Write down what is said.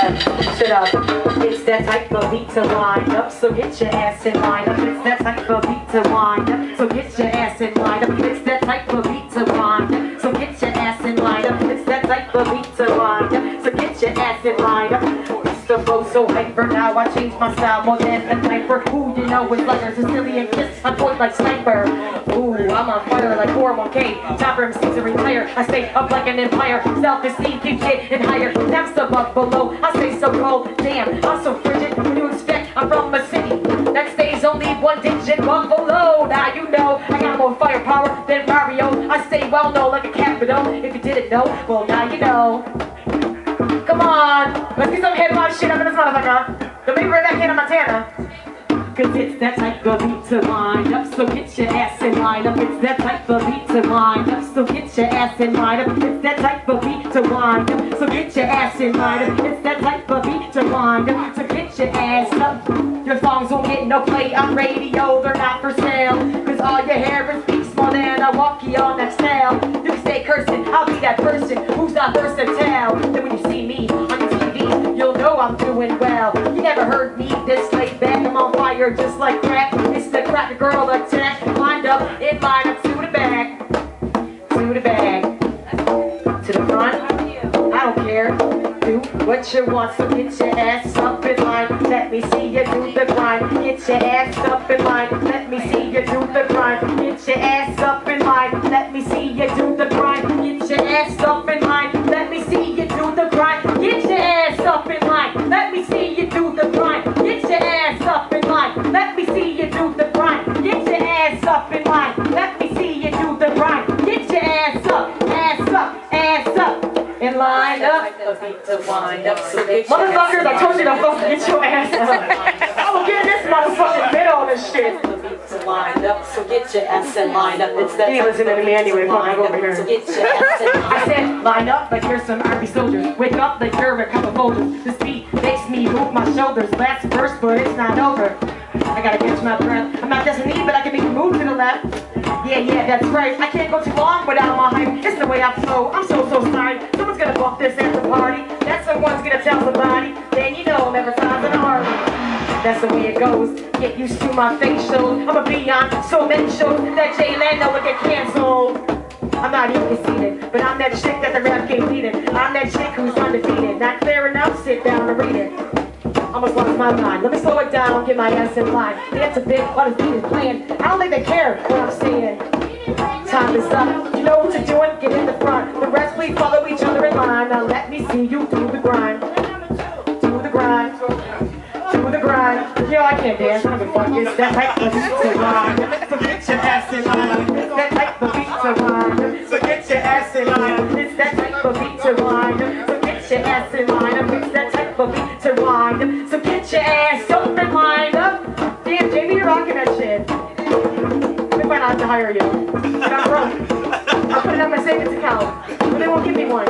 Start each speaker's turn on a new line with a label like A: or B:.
A: Shut up. It's that type of beat to wind up, so get your ass in line up. It's that type of beat to wind up, so get your ass in line up. It's that type of beat to wind up, so get your ass in line up. It's that type of beat to wind up, so get your ass in line up. The flow so hyper, now I change my style more than a diaper. Who you know is like a Sicilian kiss, I point like sniper. Ooh, I'm on fire like 401k. Top MCs to retire, I stay up like an empire. Self-esteem keeps getting higher, never above below. I stay so cold, damn, I'm so frigid. What do you expect? I'm from a city that stays only one digit below. Now you know I got more firepower than Mario. I stay well known like a capital. If you didn't know, well now you know. Come on, let's get some hip-hop shit up in this motherfucker. Don't be right back in Montana. Cause it's that type of beat to wind up, so get your ass in line up. It's that type of beat to wind up, so get your ass in line up. It's that type of beat to wind up, so get your ass in line up. It's that type of beat to wind up, so get your ass up. Your songs won't get no play on radio, they're not for sale. Cause all your hair is beats more than a walkie on that snail. You can stay cursing, I'll be that person who's not versatile. Then when you see me on your TV, you'll know I'm doing well. You never heard me this laid back, I'm on fire just like crack. It's the cracker girl attack. Lined up in line up to the back. To the back. To the front. I don't care. Do what you want, so get your ass up in line. Let me see you do the grind. Get your ass up in line. Let me see you do the grind. Get your ass up in line. Let me see you do the grind. Get your ass up in line. Let me see you do the grind. Get your ass up in line. Let me see you do the grind. Get your ass up in line. Let me see you do the grind. Get your ass up in line. Let me see you do the grind. Get your ass up, ass up, ass up. And line up. Motherfuckers, I told you to fucking get your ass up. I will get this motherfucking bit on this shit.
B: Lined up, so get your ass and line up. It's that
A: you ain't listening to me anyway, fuck over here.
B: So get your ass and
A: I said, line up like you're some army soldiers. Wake up like you're a couple folders. This beat makes me move my shoulders. Last verse, but it's not over. I gotta catch my breath. I'm not Destiny, but I can make you move to the left. Yeah, that's right. I can't go too long without my hype. It's the way I flow. I'm so sorry. Someone's gonna bump this at the party. That someone's gonna tell somebody. Then you know never times in a hurry. That's the way it goes. Get used to my facial. I'ma be on so many shows that Jay Leno will get canceled. I'm not even conceited, but I'm that chick that the rap game needed. I'm that chick who's undefeated. Not clear enough, sit down and read it. Almost lost my mind. Let me slow it down, get my ass in line. Dance a bit while this beat is playing. I don't think they care what I'm saying. Time is up. You know what you're doing? Get in the front. The rest, please follow each other in line. Now let me see you do the grind. Do the grind. Do the grind. Yo, I can't dance. I don't give a fuck. It's that type of beat to wind. So get your ass in line. It's that type of beat to wind. So get your ass in line. It's that type of beat to wind. So get your ass in line. It's that type of beat to wind. So get your ass up and lined up. Damn, Jamie, you're rocking that shit. We might not have to hire you. I'm broke. I'll put it on my savings account, but they won't give me one.